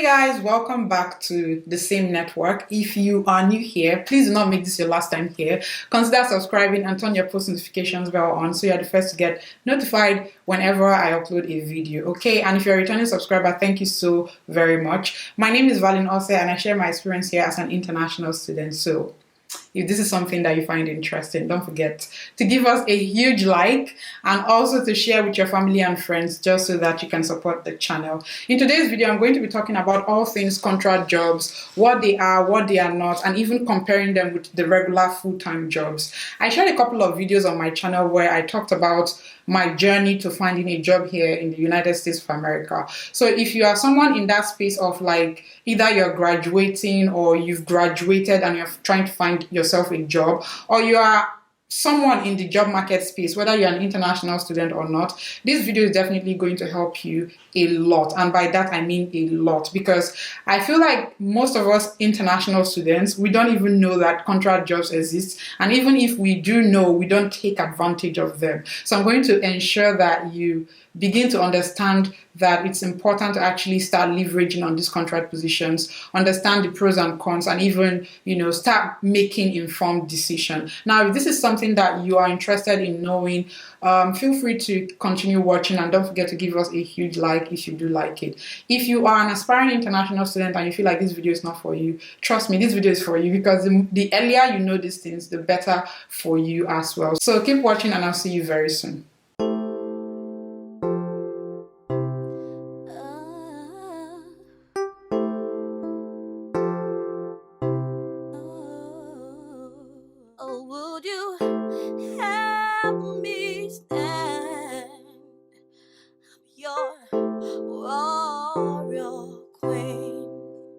Hey guys, welcome back to the same network. If you are new here, please do not make this your last time here. Consider subscribing and turn your post notifications bell on so you're the first to get notified whenever I upload a video. Okay, and if you're a returning subscriber, thank you so very much. My name is Valin Ose and I share my experience here as an international student. So if this is something that you find interesting, don't forget to give us a huge like and also to share with your family and friends just so that you can support the channel. In today's video, I'm going to be talking about all things contract jobs, what they are, what they are not, and even comparing them with the regular full-time jobs. I shared a couple of videos on my channel where I talked about my journey to finding a job here in the United States of America. So if you are someone in that space of like either you're graduating or you've graduated and you're trying to find yourself a job, or you are someone in the job market space, whether you're an international student or not, this video is definitely going to help you a lot. And by that, I mean a lot, because I feel like most of us international students, we don't even know that contract jobs exist. And even if we do know, we don't take advantage of them. So I'm going to ensure that you begin to understand that it's important to actually start leveraging on these contract positions, understand the pros and cons, and even, start making informed decisions. Now, if this is something that you are interested in knowing, feel free to continue watching and don't forget to give us a huge like if you do like it. If you are an aspiring international student and you feel like this video is not for you, trust me, this video is for you, because the earlier you know these things, the better for you as well. So keep watching and I'll see you very soon.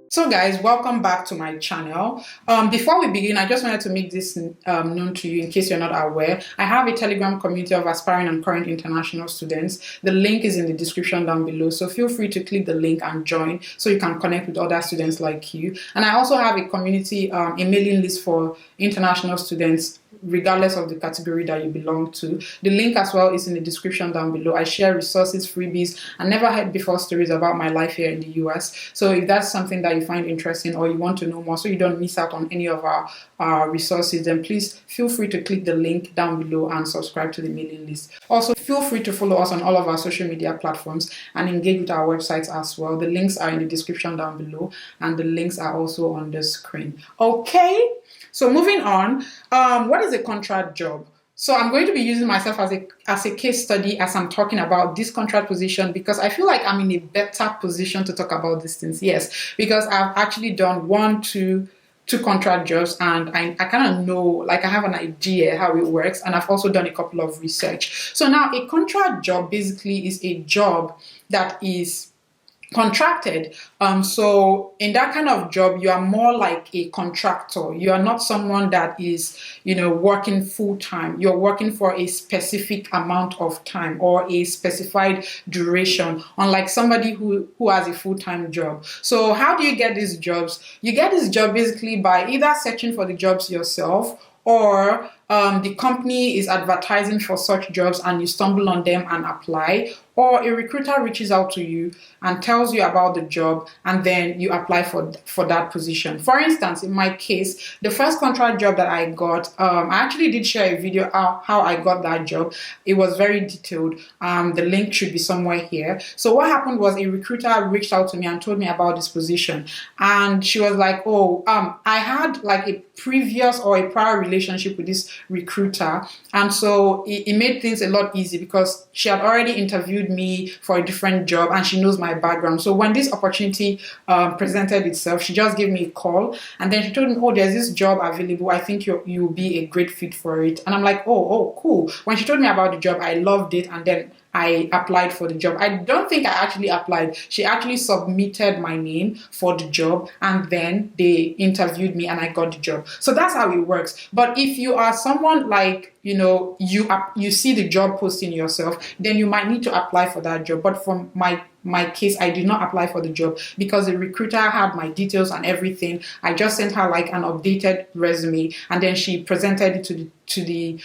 So guys, welcome back to my channel. Before we begin, I just wanted to make this known to you in case you're not aware. I have a Telegram community of aspiring and current international students. The link is in the description down below, so feel free to click the link and join so you can connect with other students like you. And I also have a community, a mailing list for international students regardless of the category that you belong to. The link as well is in the description down below. I share resources, freebies, and never heard before stories about my life here in the US. So if that's something that you find interesting or you want to know more so you don't miss out on any of our resources, then please feel free to click the link down below and subscribe to the mailing list. Also, feel free to follow us on all of our social media platforms and engage with our websites as well. The links are in the description down below and the links are also on the screen. Okay, so moving on, what is a contract job? So I'm going to be using myself as a case study as I'm talking about this contract position, because I feel like I'm in a better position to talk about these things. Yes, because I've actually done two contract jobs and I kind of know, like I have an idea how it works, and I've also done a couple of research. So now a contract job basically is a job that is contracted. So in that kind of job, you are more like a contractor. You are not someone that is, working full time. You're working for a specific amount of time or a specified duration, unlike somebody who has a full-time job. So how do you get these jobs? You get this job basically by either searching for the jobs yourself, or the company is advertising for such jobs and you stumble on them and apply, or a recruiter reaches out to you and tells you about the job and then you apply for that position. For instance, in my case, the first contract job that I got, I actually did share a video how I got that job. It was very detailed. The link should be somewhere here. So what happened was a recruiter reached out to me and told me about this position, and she was like, I had like a previous or a prior relationship with this recruiter, and so it made things a lot easier because she had already interviewed me for a different job and she knows my background. So when this opportunity presented itself, she just gave me a call and then she told me, there's this job available, I think you'll be a great fit for it. And I'm like, oh cool. When she told me about the job, I loved it, and then I applied for the job. I don't think I actually applied. She actually submitted my name for the job and then they interviewed me and I got the job. So that's how it works. But if you are someone like, you see the job posting yourself, then you might need to apply for that job. But from my my case, I did not apply for the job because the recruiter had my details and everything. I just sent her like an updated resume, and then she presented it to the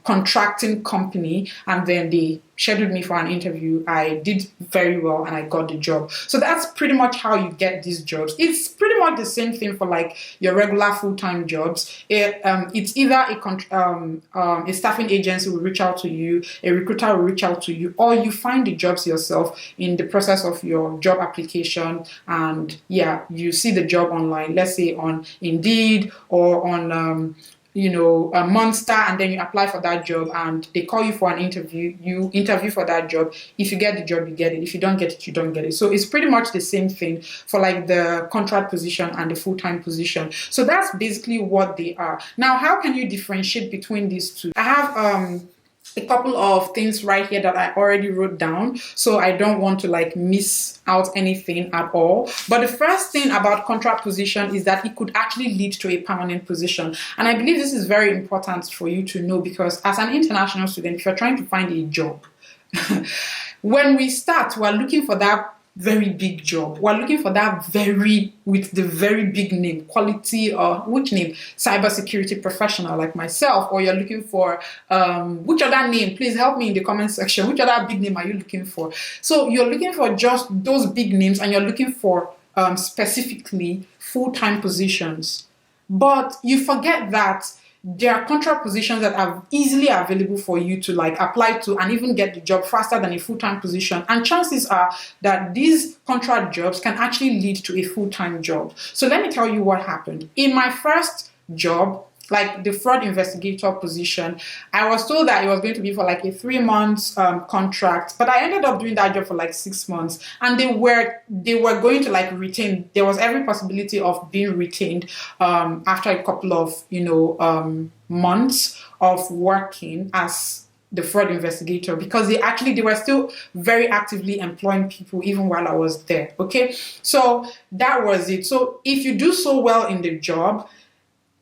contracting company, and then they scheduled me for an interview. I did very well and I got the job. So that's pretty much how you get these jobs. It's pretty much the same thing for like your regular full-time jobs. It's either a staffing agency will reach out to you, a recruiter will reach out to you, or you find the jobs yourself in the process of your job application. And yeah, you see the job online, let's say on Indeed or on a Monster, and then you apply for that job and they call you for an interview. You interview for that job. If you get the job, you get it. If you don't get it, you don't get it. So it's pretty much the same thing for like the contract position and the full-time position. So that's basically what they are. Now, how can you differentiate between these two? I have a couple of things right here that I already wrote down, so I don't want to like miss out anything at all. But the first thing about contract position is that it could actually lead to a permanent position. And I believe this is very important for you to know, because as an international student, if you're trying to find a job, when we start, we're looking for that very big job. We're looking for that with the very big name, quality, or which name? Cybersecurity professional like myself, or you're looking for which other name? Please help me in the comment section. Which other big name are you looking for? So you're looking for just those big names, and you're looking for specifically full-time positions. But you forget that there are contract positions that are easily available for you to like apply to and even get the job faster than a full-time position. And chances are that these contract jobs can actually lead to a full-time job. So let me tell you what happened. In my first job, like the fraud investigator position, I was told that it was going to be for like a 3 months contract, but I ended up doing that job for like 6 months, and they were going to like retain. There was every possibility of being retained after a couple of months of working as the fraud investigator, because they were still very actively employing people even while I was there. Okay, so that was it. So if you do so well in the job,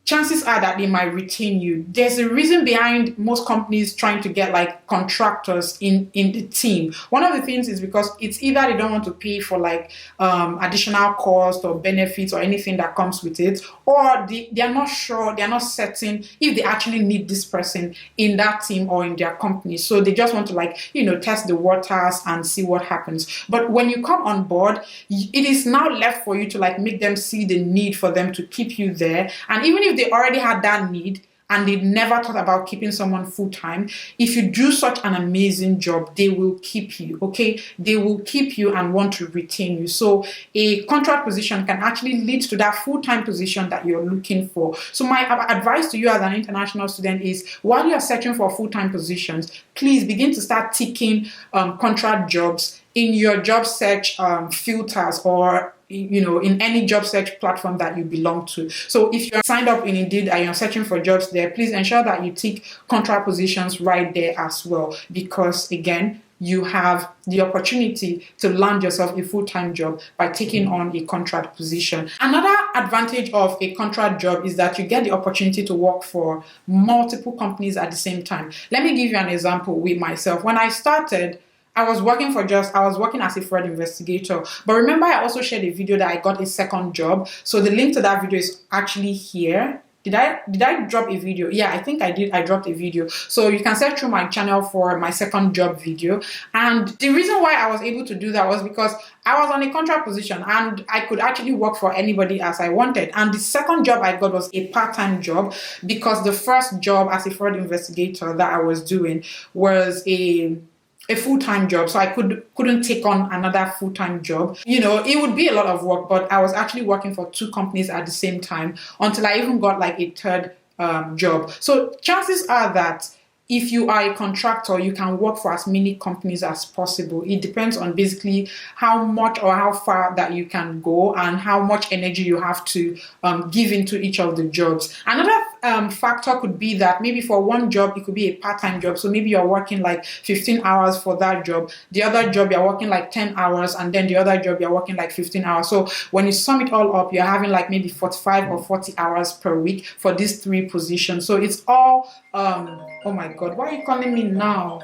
chances are that they might retain you. There's a reason behind most companies trying to get like contractors in the team. One of the things is because it's either they don't want to pay for like additional cost or benefits or anything that comes with it, or they are not sure, they are not certain if they actually need this person in that team or in their company. So they just want to like, test the waters and see what happens. But when you come on board, it is now left for you to like make them see the need for them to keep you there. And even if they already had that need and they never thought about keeping someone full-time, if you do such an amazing job, they will keep you, okay? They will keep you and want to retain you. So a contract position can actually lead to that full-time position that you're looking for. So my advice to you as an international student is, while you're searching for full-time positions, please begin to start ticking contract jobs in your job search filters, or in any job search platform that you belong to. So if you're signed up in Indeed and you're searching for jobs there, please ensure that you tick contract positions right there as well, because again, you have the opportunity to land yourself a full-time job by taking on a contract position. Another advantage of a contract job is that you get the opportunity to work for multiple companies at the same time. Let me give you an example with myself. When I started, I was working as a fraud investigator. But remember, I also shared a video that I got a second job. So the link to that video is actually here. Did I drop a video? Yeah, I think I did. I dropped a video. So you can search through my channel for my second job video. And the reason why I was able to do that was because I was on a contract position and I could actually work for anybody as I wanted. And the second job I got was a part-time job, because the first job as a fraud investigator that I was doing was a full-time job, so I couldn't take on another full-time job. It would be a lot of work, but I was actually working for 2 companies at the same time until I even got like a third job. So chances are that if you are a contractor, you can work for as many companies as possible. It depends on basically how much or how far that you can go and how much energy you have to give into each of the jobs. Another factor could be that maybe for one job, it could be a part-time job. So maybe you're working like 15 hours for that job. The other job, you're working like 10 hours. And then the other job, you're working like 15 hours. So when you sum it all up, you're having like maybe 45 or 40 hours per week for these 3 positions. So it's all, oh my God, why are you calling me now?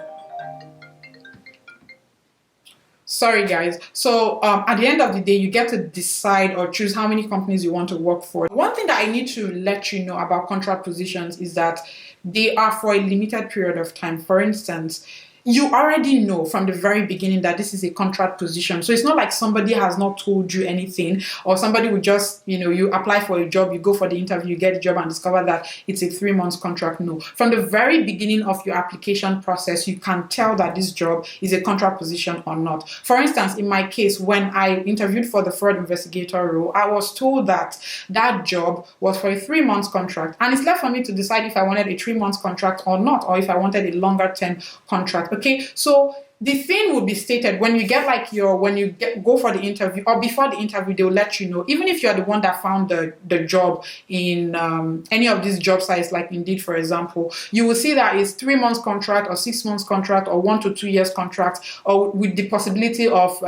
Sorry, guys. So at the end of the day, you get to decide or choose how many companies you want to work for. One thing that I need to let you know about contract positions is that they are for a limited period of time. For instance, you already know from the very beginning that this is a contract position. So it's not like somebody has not told you anything, or somebody would just, you apply for a job, you go for the interview, you get the job and discover that it's a 3 month contract. No. From the very beginning of your application process, you can tell that this job is a contract position or not. For instance, in my case, when I interviewed for the fraud investigator role, I was told that that job was for a 3 month contract. And it's left for me to decide if I wanted a 3 month contract or not, or if I wanted a longer term contract. Okay, so the thing will be stated when you get go for the interview, or before the interview, they'll let you know. Even if you're the one that found the job in any of these job sites, like Indeed, for example, you will see that it's 3 months contract or 6 months contract or 1 to 2 years contract, or with the possibility of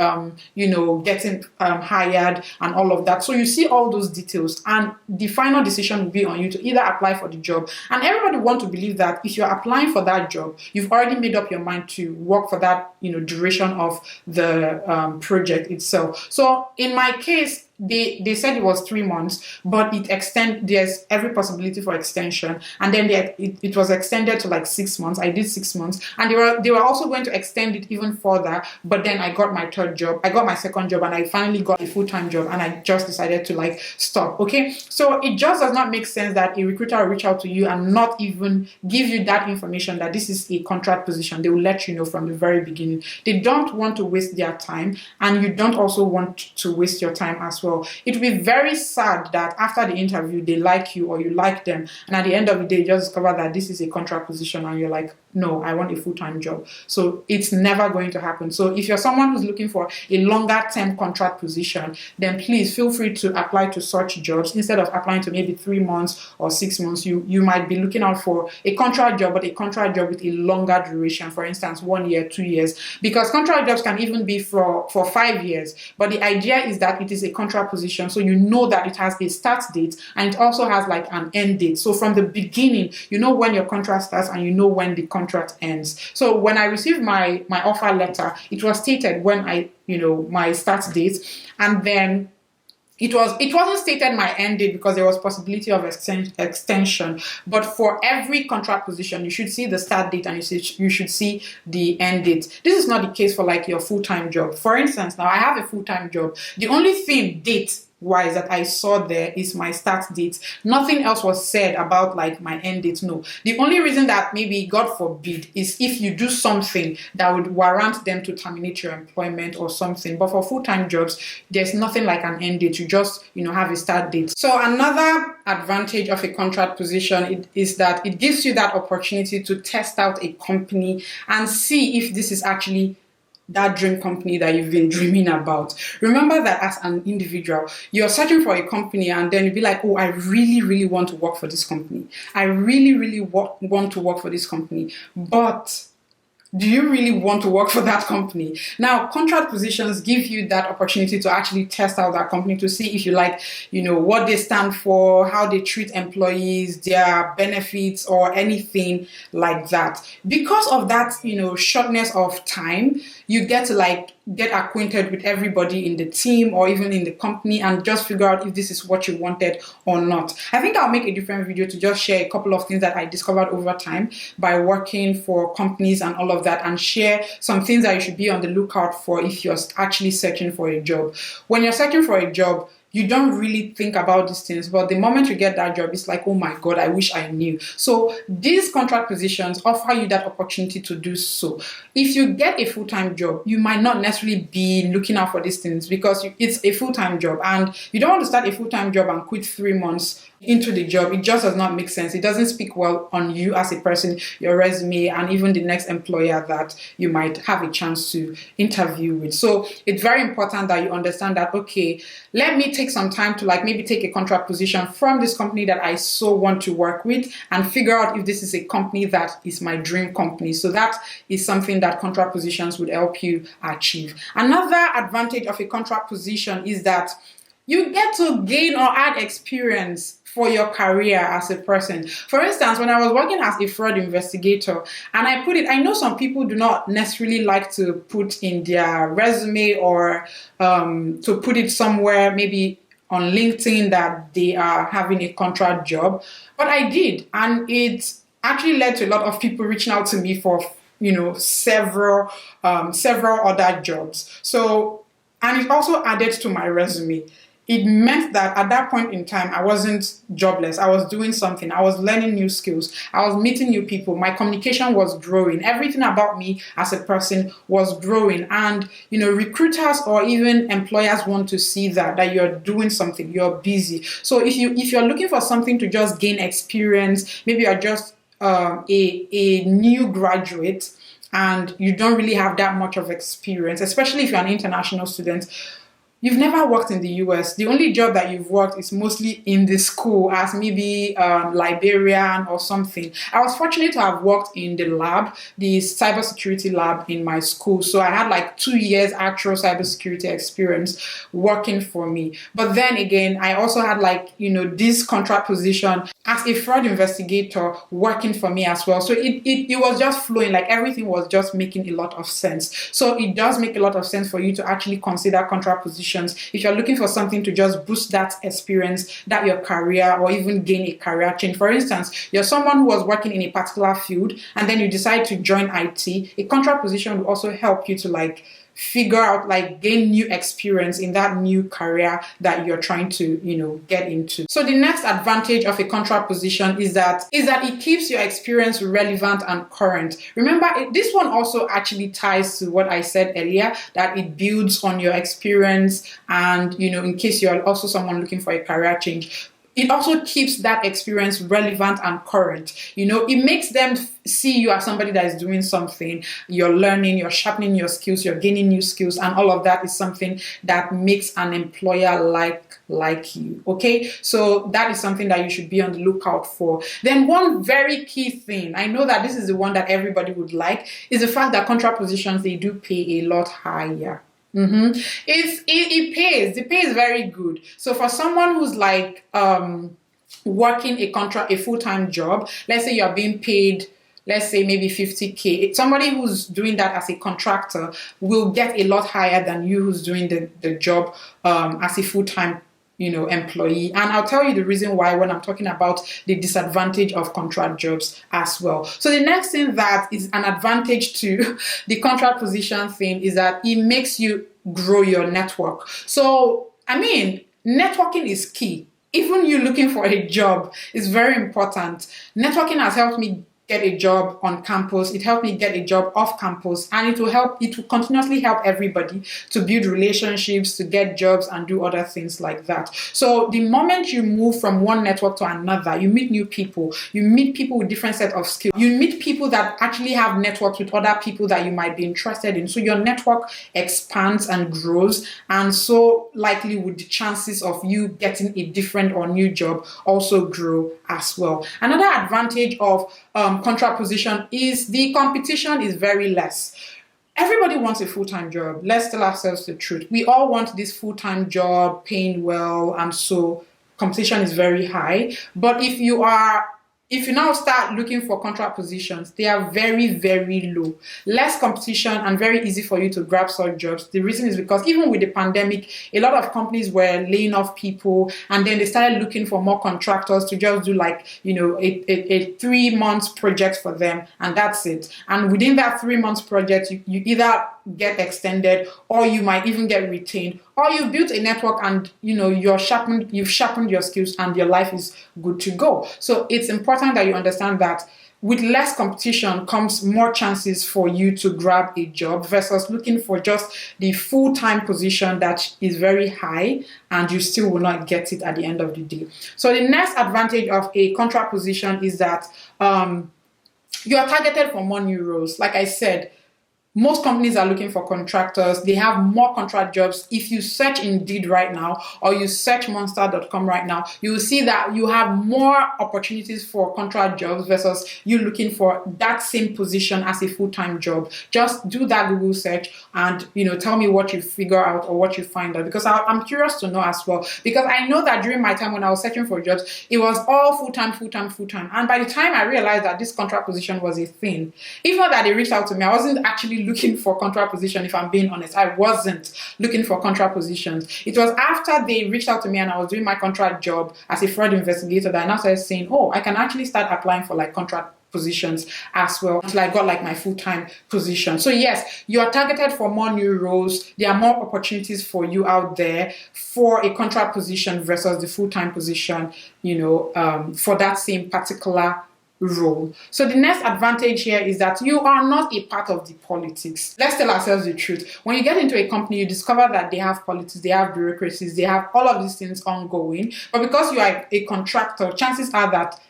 getting hired and all of that. So you see all those details, and the final decision will be on you to either apply for the job. And everybody wants to believe that if you're applying for that job, you've already made up your mind to work for that duration of the project itself. So in my case, they said it was 3 months, but there's every possibility for extension, and then it was extended to like 6 months. I did 6 months, and they were also going to extend it even further, but then I got my second job, and I finally got a full-time job, and I just decided to stop. Okay, so it just does not make sense that a recruiter will reach out to you and not even give you that information that this is a contract position. They will let you know from the very beginning. They don't want to waste their time, and you don't also want to waste your time as well. It will be very sad that after the interview they like you or you like them, and at the end of the day you just discover that this is a contract position and you're like, no, I want a full-time job. So it's never going to happen. So if you're someone who's looking for a longer term contract position, then please feel free to apply to such jobs. Instead of applying to maybe 3 months or 6 months, you might be looking out for a contract job, but a contract job with a longer duration, for instance 1 year, 2 years, because contract jobs can even be for 5 years. But the idea is that it is a contract position, so you know that it has a start date and it also has like an end date. So from the beginning, you know when your contract starts and you know when the contract ends. So when I received my offer letter, it was stated when my start date, and then it wasn't stated my end date because there was possibility of extension. But for every contract position, you should see the start date and you should see the end date. This is not the case for like your full-time job. For instance, now I have a full-time job. The only thing date-wise that I saw there is my start date. Nothing else was said about like my end date. No. The only reason that maybe, God forbid, is if you do something that would warrant them to terminate your employment or something. But for full-time jobs, there's nothing like an end date. You just have a start date. So another advantage of a contract position is that it gives you that opportunity to test out a company and see if this is actually that dream company that you've been dreaming about. Remember that as an individual, you're searching for a company and then you'll be like, oh, I really, really want to work for this company. I really, really want to work for this company. But do you really want to work for that company? Now, contract positions give you that opportunity to actually test out that company to see if you like, what they stand for, how they treat employees, their benefits, or anything like that. Because of that, shortness of time, you get to get acquainted with everybody in the team or even in the company and just figure out if this is what you wanted or not. I think I'll make a different video to just share a couple of things that I discovered over time by working for companies and all of that, and share some things that you should be on the lookout for if you're actually searching for a job. When you're searching for a job, you don't really think about these things, but the moment you get that job, it's like, oh my God, I wish I knew. So these contract positions offer you that opportunity to do so. If you get a full-time job, you might not necessarily be looking out for these things because it's a full-time job, and you don't want to start a full-time job and quit 3 months into the job. It just does not make sense. It doesn't speak well on you as a person, your resume, and even the next employer that you might have a chance to interview with. So it's very important that you understand that, okay, let me take some time to maybe take a contract position from this company that I so want to work with and figure out if this is a company that is my dream company. So that is something that contract positions would help you achieve. Another advantage of a contract position is that you get to gain or add experience for your career as a person. For instance, when I was working as a fraud investigator, and I know some people do not necessarily like to put in their resume or to put it somewhere, maybe on LinkedIn, that they are having a contract job, but I did, and it actually led to a lot of people reaching out to me for several other jobs. So, and it also added to my resume. It meant that at that point in time, I wasn't jobless. I was doing something. I was learning new skills. I was meeting new people. My communication was growing. Everything about me as a person was growing. And, recruiters or even employers want to see that you're doing something, you're busy. So if you're looking for something to just gain experience, maybe you're just a new graduate and you don't really have that much of experience, especially if you're an international student. You've never worked in the US. The only job that you've worked is mostly in the school as maybe librarian or something. I was fortunate to have worked in the lab, the cybersecurity lab in my school. So I had like 2 years actual cybersecurity experience working for me. But then again, I also had this contract position as a fraud investigator working for me as well. So it was just flowing, like everything was just making a lot of sense. So it does make a lot of sense for you to actually consider contract positions if you're looking for something to just boost that experience, that your career, or even gain a career change. For instance, you're someone who was working in a particular field and then you decide to join IT. A contract position will also help you to figure out, gain new experience in that new career that you're trying to, get into. So the next advantage of a contract position is that it keeps your experience relevant and current. Remember, this one also actually ties to what I said earlier, that it builds on your experience and, in case you're also someone looking for a career change. It also keeps that experience relevant and current. It makes them see you as somebody that is doing something, you're learning, you're sharpening your skills, you're gaining new skills, and all of that is something that makes an employer like you. Okay, so that is something that you should be on the lookout for. Then one very key thing, I know that this is the one that everybody would like, is the fact that contract positions, they do pay a lot higher. It pays. The pay is very good. So for someone who's working a full-time job, let's say you're being paid, let's say maybe 50K. Somebody who's doing that as a contractor will get a lot higher than you who's doing the job as a full-time employee. And I'll tell you the reason why when I'm talking about the disadvantage of contract jobs as well. So the next thing that is an advantage to the contract position thing is that it makes you grow your network. So, networking is key. Even you looking for a job is very important. Networking has helped me get a job on campus. It helped me get a job off campus, and it will continuously help everybody to build relationships, to get jobs and do other things like that. So the moment you move from one network to another, you meet new people, you meet people with different set of skills, you meet people that actually have networks with other people that you might be interested in. So your network expands and grows, and so likely would the chances of you getting a different or new job also grow as well. Another advantage of contract position is the competition is very less. Everybody wants a full-time job. Let's tell ourselves the truth. We all want this full-time job, paying well, and so competition is very high. But if you now start looking for contract positions, they are very, very low. Less competition and very easy for you to grab such jobs. The reason is because even with the pandemic, a lot of companies were laying off people, and then they started looking for more contractors to just do a 3 months project for them, and that's it. And within that 3 months project, you either get extended or you might even get retained, or you've built a network and you've sharpened your skills and your life is good to go. So it's important that you understand that with less competition comes more chances for you to grab a job versus looking for just the full-time position that is very high and you still will not get it at the end of the day. So the next advantage of a contract position is that you are targeted for more new roles. Like I said, Most companies are looking for contractors. They have more contract jobs. If you search Indeed right now or you search monster.com right now, you will see that you have more opportunities for contract jobs versus you looking for that same position as a full-time job. Just do that Google search and tell me what you figure out or what you find out, because I'm curious to know as well. Because I know that during my time when I was searching for jobs, it was all full-time. And by the time I realized that this contract position was a thing, even though that they reached out to me, I wasn't actually looking for contract position. If I'm being honest, I wasn't looking for contract positions. It was after they reached out to me and I was doing my contract job as a fraud investigator that I now started saying, oh, I can actually start applying for like contract positions as well until I got like my full-time position. So yes, you are targeted for more new roles. There are more opportunities for you out there for a contract position versus the full-time position, for that same particular role. So the next advantage here is that you are not a part of the politics. Let's tell ourselves the truth. When you get into a company, you discover that they have politics, they have bureaucracies, they have all of these things ongoing. But because you are a contractor, chances are that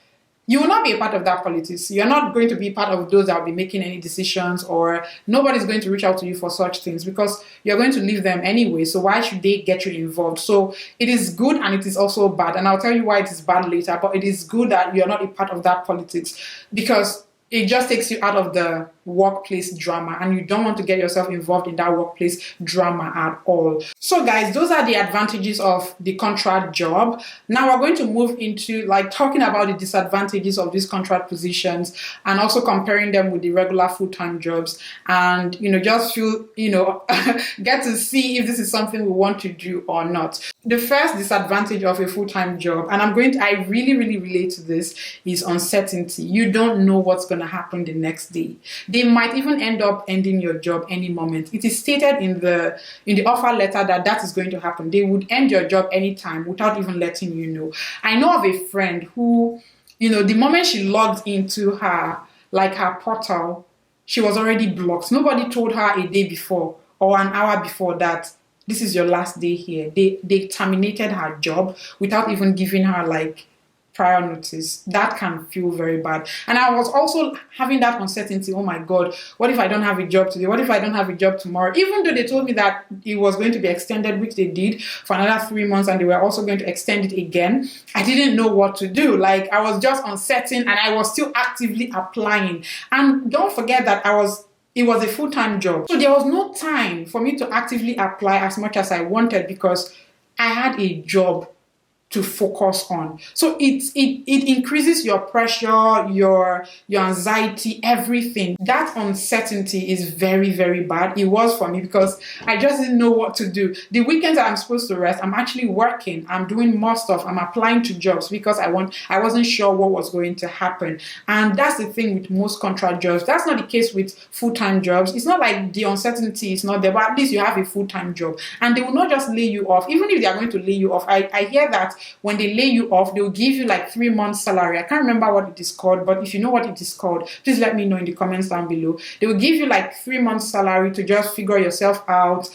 you will not be a part of that politics. You're not going to be part of those that will be making any decisions, or nobody's going to reach out to you for such things because you're going to leave them anyway. So why should they get you involved? So it is good and it is also bad. And I'll tell you why it is bad later, but it is good that you're not a part of that politics because it just takes you out of the workplace drama, and you don't want to get yourself involved in that workplace drama at all. So guys, those are the advantages of the contract job. Now we're going to move into like talking about the disadvantages of these contract positions and also comparing them with the regular full-time jobs, and just feel get to see if this is something we want to do or not. The first disadvantage of a full-time job, and I really relate to this, is uncertainty. You don't know what's going to happen the next day. They might even end up ending your job any moment. It is stated in the offer letter that is going to happen. They would end your job anytime without even letting you know. I know of a friend who, the moment she logged into her portal, she was already blocked. Nobody told her a day before or an hour before that this is your last day here. They terminated her job without even giving her prior notice. That can feel very bad. And I was also having that uncertainty. Oh my God, what if I don't have a job today? What if I don't have a job tomorrow? Even though they told me that it was going to be extended, which they did for another 3 months, and they were also going to extend it again, I didn't know what to do. I was just uncertain, and I was still actively applying. And don't forget that it was a full-time job. So there was no time for me to actively apply as much as I wanted because I had a job to focus on. So it increases your pressure, your anxiety, everything. That uncertainty is very bad. It was for me because I just didn't know what to do. The weekends that I'm supposed to rest, I'm actually working. I'm doing more stuff. I'm applying to jobs because I wasn't sure what was going to happen. And that's the thing with most contract jobs. That's not the case with full-time jobs. It's not like the uncertainty is not there, but at least you have a full-time job. And they will not just lay you off. Even if they are going to lay you off, I hear that when they lay you off, they'll give you 3 months salary. I can't remember what it is called, but if you know what it is called, please let me know in the comments down below. They will give you 3 months salary to just figure yourself out,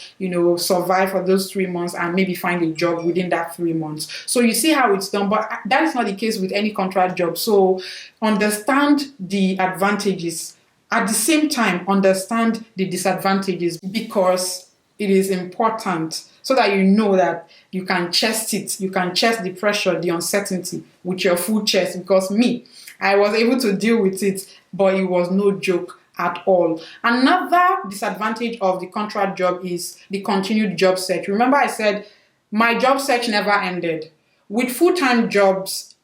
survive for those 3 months and maybe find a job within that 3 months. So you see how it's done, but that is not the case with any contract job. So understand the advantages. At the same time, understand the disadvantages because it is important so that you know that you can chest it. You can chest the pressure, the uncertainty with your full chest. Because I was able to deal with it, but it was no joke at all. Another disadvantage of the contract job is the continued job search. Remember I said my job search never ended. With full-time jobs,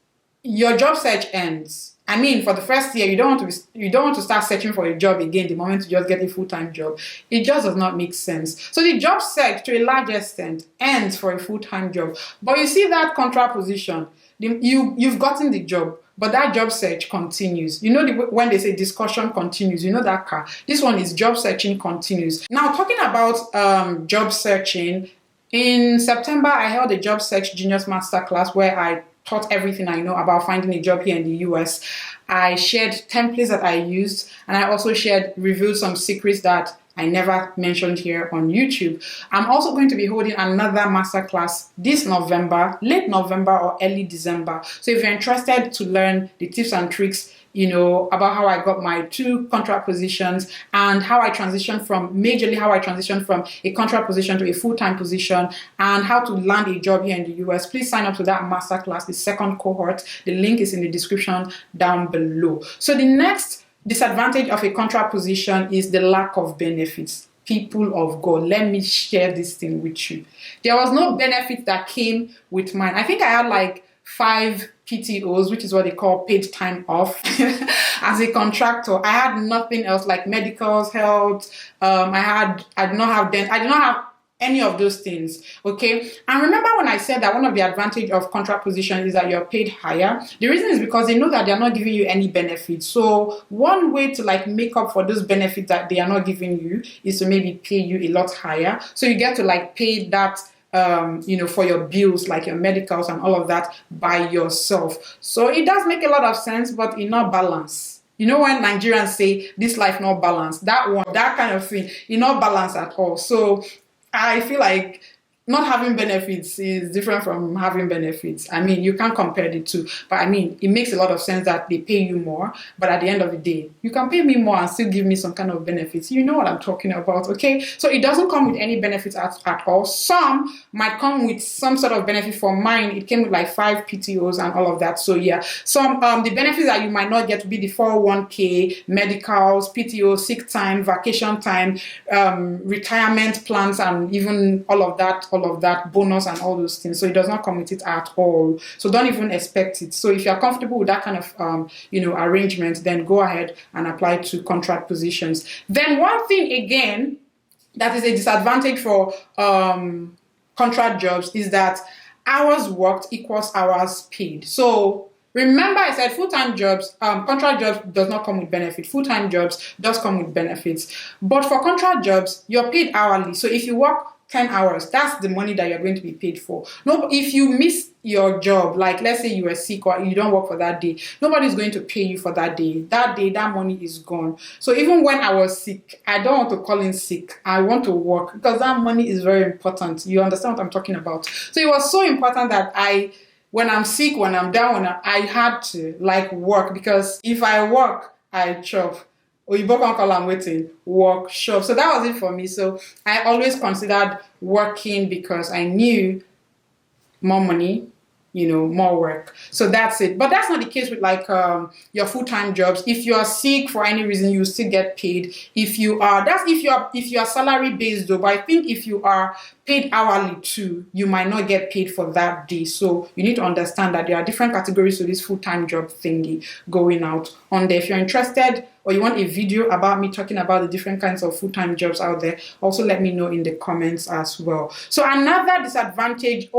your job search ends. For the first year, you don't want to start searching for a job again the moment you just get a full-time job. It just does not make sense. So the job search, to a large extent, ends for a full-time job. But you see that contract position, you've gotten the job, but that job search continues. When they say discussion continues, that car. This one is job searching continues. Now, talking about job searching, in September, I held a job search Genius Masterclass where I taught everything I know about finding a job here in the US. I shared templates that I used, and I also revealed some secrets that I never mentioned here on YouTube. I'm also going to be holding another masterclass this November, late November or early December. So if you're interested to learn the tips and tricks, about how I got my 2 contract positions and how I transitioned from a contract position to a full-time position and how to land a job here in the US, please sign up to that masterclass, the second cohort. The link is in the description down below. So the next disadvantage of a contract position is the lack of benefits. People of God, let me share this thing with you. There was no benefit that came with mine. I think I had like 5 PTOs, which is what they call paid time off. As a contractor, I had nothing else like medicals, health. I did not have any of those things. Okay. And remember when I said that one of the advantage of contract position is that you're paid higher? The reason is because they know that they're not giving you any benefits. So one way to like make up for those benefits that they are not giving you is to maybe pay you a lot higher. So you get to like pay that for your bills, like your medicals and all of that by yourself. So it does make a lot of sense, but in not balance. When Nigerians say this life not balanced, that kind of thing, not balanced at all. So I feel like not having benefits is different from having benefits. I mean, you can't compare the two. But I mean, it makes a lot of sense that they pay you more. But at the end of the day, you can pay me more and still give me some kind of benefits. You know what I'm talking about, okay? So it doesn't come with any benefits at all. Some might come with some sort of benefit. For mine, it came with like 5 PTOs and all of that. So yeah, some the benefits that you might not get to be the 401k, medicals, PTO, sick time, vacation time, retirement plans, and even all of that, bonus and all those things. So it does not come with it at all. So don't even expect it. So if you're comfortable with that kind of arrangement, then go ahead and apply to contract positions. Then one thing again that is a disadvantage for contract jobs is that hours worked equals hours paid. So remember I said full-time jobs, contract jobs does not come with benefit. Full-time jobs does come with benefits. But for contract jobs, you're paid hourly. So if you work 10 hours, that's the money that you're going to be paid for. No, if you miss your job, like let's say you were sick or you don't work for that day, nobody's going to pay you for that day. That day, that money is gone. So even when I was sick, I don't want to call in sick. I want to work because that money is very important. You understand what I'm talking about? So it was so important that when I'm sick, when I'm down, I had to like work, because if I work, I chop. Or you both can call I'm waiting, workshop. So that was it for me. So I always considered working because I knew more money, more work. So that's it. But that's not the case with like your full-time jobs. If you are sick for any reason, you still get paid. If you are salary based though. But I think if you are paid hourly too, you might not get paid for that day. So you need to understand that there are different categories to this full-time job thingy going out on there. If you're interested or you want a video about me talking about the different kinds of full-time jobs out there, also let me know in the comments as well. So another disadvantage, to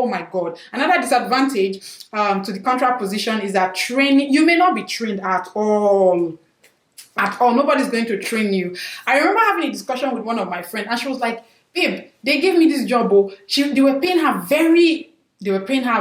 the contract position is that training, you may not be trained at all. Nobody's going to train you. I remember having a discussion with one of my friends and she was like, babe, they gave me this job, they were paying her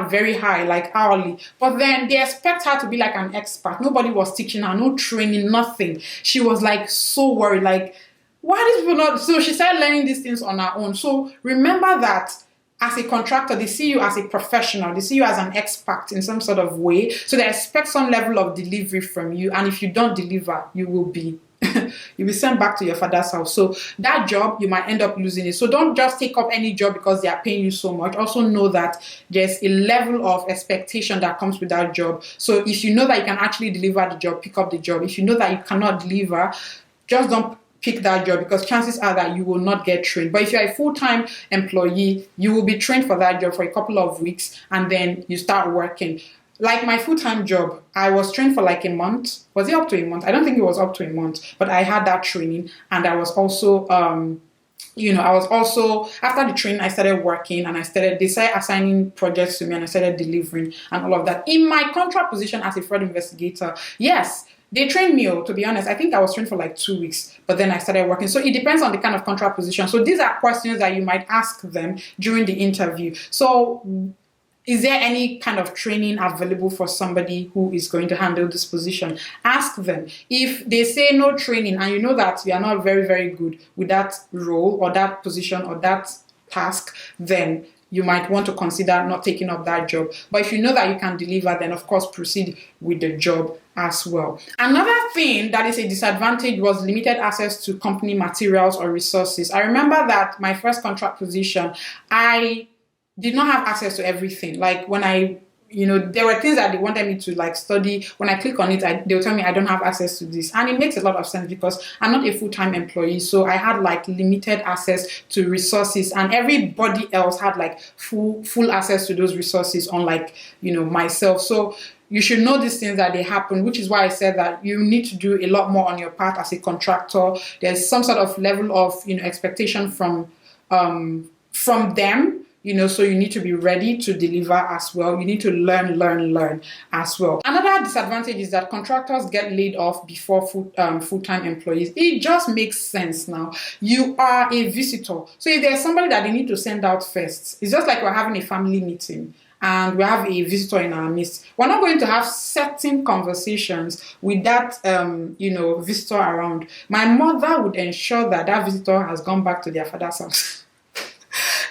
very high, like hourly. But then they expect her to be like an expert. Nobody was teaching her, no training, nothing. She was like so worried, like, why are these people not? So she started learning these things on her own. So remember that as a contractor, they see you as a professional. They see you as an expert in some sort of way. So they expect some level of delivery from you. And if you don't deliver, you will be you'll be sent back to your father's house. So that job, you might end up losing it. So don't just take up any job because they are paying you so much. Also know that there's a level of expectation that comes with that job. So if you know that you can actually deliver the job, pick up the job. If you know that you cannot deliver, just don't pick that job, because chances are that you will not get trained. But if you're a full-time employee, you will be trained for that job for a couple of weeks and then you start working. Like my full-time job, I was trained for like a month. Was it up to a month? I don't think it was up to a month, but I had that training, and I was also, after the training, I started working and they started assigning projects to me and I started delivering and all of that. In my contract position as a fraud investigator, yes, they trained me, to be honest. I think I was trained for like 2 weeks, but then I started working. So it depends on the kind of contract position. So these are questions that you might ask them during the interview. So is there any kind of training available for somebody who is going to handle this position? Ask them. If they say no training and you know that you are not very, very good with that role or that position or that task, then you might want to consider not taking up that job. But if you know that you can deliver, then of course proceed with the job as well. Another thing that is a disadvantage was limited access to company materials or resources. I remember that my first contract position, I did not have access to everything. Like when there were things that they wanted me to like study. When I click on it, they'll tell me I don't have access to this. And it makes a lot of sense because I'm not a full-time employee. So I had like limited access to resources, and everybody else had like full access to those resources on like, myself. So you should know these things that they happen, which is why I said that you need to do a lot more on your part as a contractor. There's some sort of level of, expectation from them. So you need to be ready to deliver as well. You need to learn as well. Another disadvantage is that contractors get laid off before full-time employees. It just makes sense now. You are a visitor. So if there's somebody that they need to send out first, it's just like we're having a family meeting and we have a visitor in our midst. We're not going to have certain conversations with that, visitor around. My mother would ensure that that visitor has gone back to their father's house.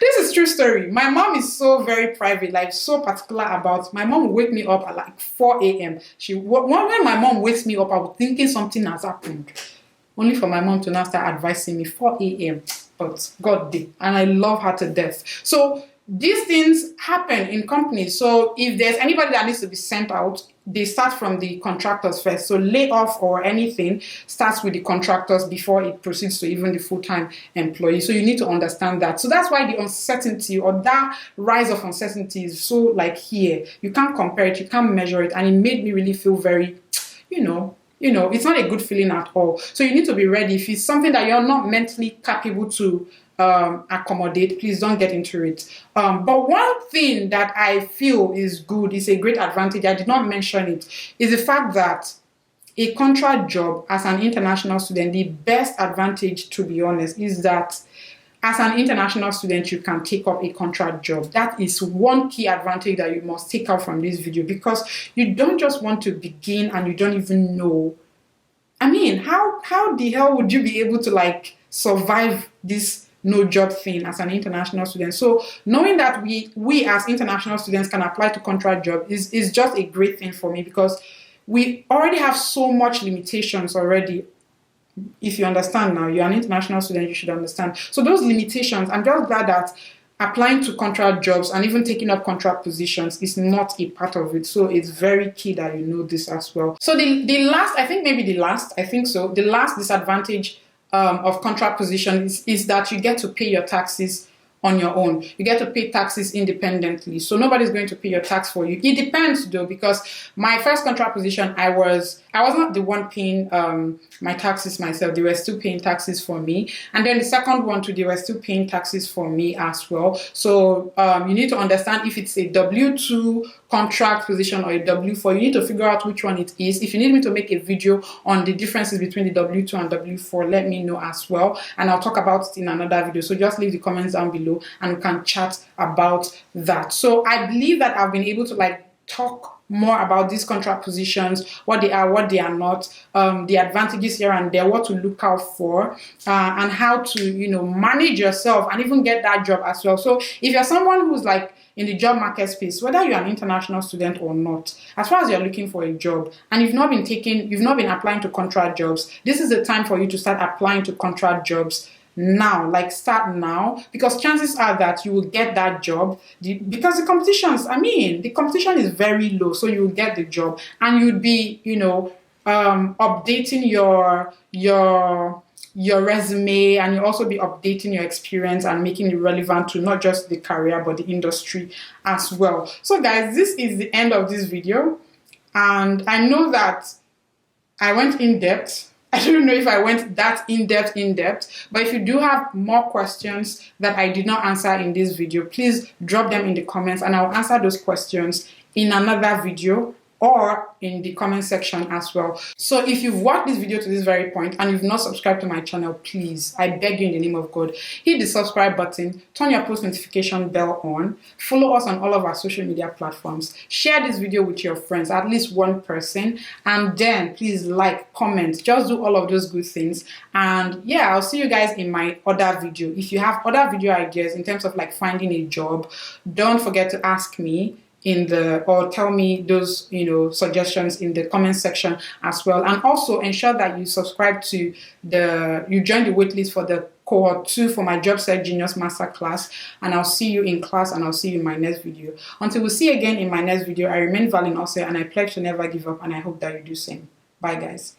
This is true story. My mom is so very private, like so particular about. My mom will wake me up at like 4 a.m. When my mom wakes me up, I was thinking something has happened. Only for my mom to now start advising me 4 a.m. But God did. And I love her to death. So these things happen in companies. So if there's anybody that needs to be sent out, they start from the contractors first. So layoff or anything starts with the contractors before it proceeds to even the full-time employee. So you need to understand that. So that's why the uncertainty or that rise of uncertainty is so like here. You can't compare it, you can't measure it. And it made me really feel very, it's not a good feeling at all. So you need to be ready. If it's something that you're not mentally capable to accommodate, please don't get into it. But one thing that I feel is good, is a great advantage, I did not mention it, is the fact that a contract job as an international student, the best advantage, to be honest, is that as an international student, you can take up a contract job. That is one key advantage that you must take out from this video, because you don't just want to begin and you don't even know. I mean, how the hell would you be able to like survive this no job thing as an international student? So knowing that we as international students can apply to contract job is just a great thing for me, because we already have so much limitations already. If you understand now, you're an international student, you should understand. So those limitations, I'm just glad that applying to contract jobs and even taking up contract positions is not a part of it. So it's very key that you know this as well. So the last disadvantage of contract position is that you get to pay your taxes on your own. You get to pay taxes independently. So nobody's going to pay your tax for you. It depends though, because my first contract position, I was not the one paying my taxes myself. They were still paying taxes for me. And then the second one too, they were still paying taxes for me as well. So you need to understand if it's a W-2 contract position or a W-4. You need to figure out which one it is. If you need me to make a video on the differences between the W-2 and W-4, let me know as well. And I'll talk about it in another video. So just leave the comments down below and we can chat about that. So I believe that I've been able to like talk more about these contract positions, what they are, what they are not, the advantages here and there, what to look out for, and how to, manage yourself and even get that job as well. So if you're someone who's like in the job market space, whether you're an international student or not, as far as you're looking for a job and you've not been applying to contract jobs, this is the time for you to start applying to contract jobs now. Like start now, because chances are that you will get that job because the competition is very low. So you will get the job and you'd be, updating your resume, and you also be updating your experience and making it relevant to not just the career but the industry as well. So guys, this is the end of this video, and I know that I went in depth. I don't know if I went that in depth, but if you do have more questions that I did not answer in this video, please drop them in the comments and I'll answer those questions in another video or in the comment section as well. So if you've watched this video to this very point and you've not subscribed to my channel, please, I beg you in the name of God, hit the subscribe button, turn your post notification bell on, follow us on all of our social media platforms, share this video with your friends, at least one person, and then please like, comment, just do all of those good things. And yeah, I'll see you guys in my other video. If you have other video ideas in terms of like finding a job, don't forget to ask me or tell me those suggestions in the comment section as well. And also ensure that you subscribe to you join the waitlist for the cohort 2 for my Job Search Genius Masterclass. And I'll see you in class, and I'll see you in my next video. Until we see again in my next video, I remain Valin Ose, and I pledge to never give up, and I hope that you do same. Bye guys.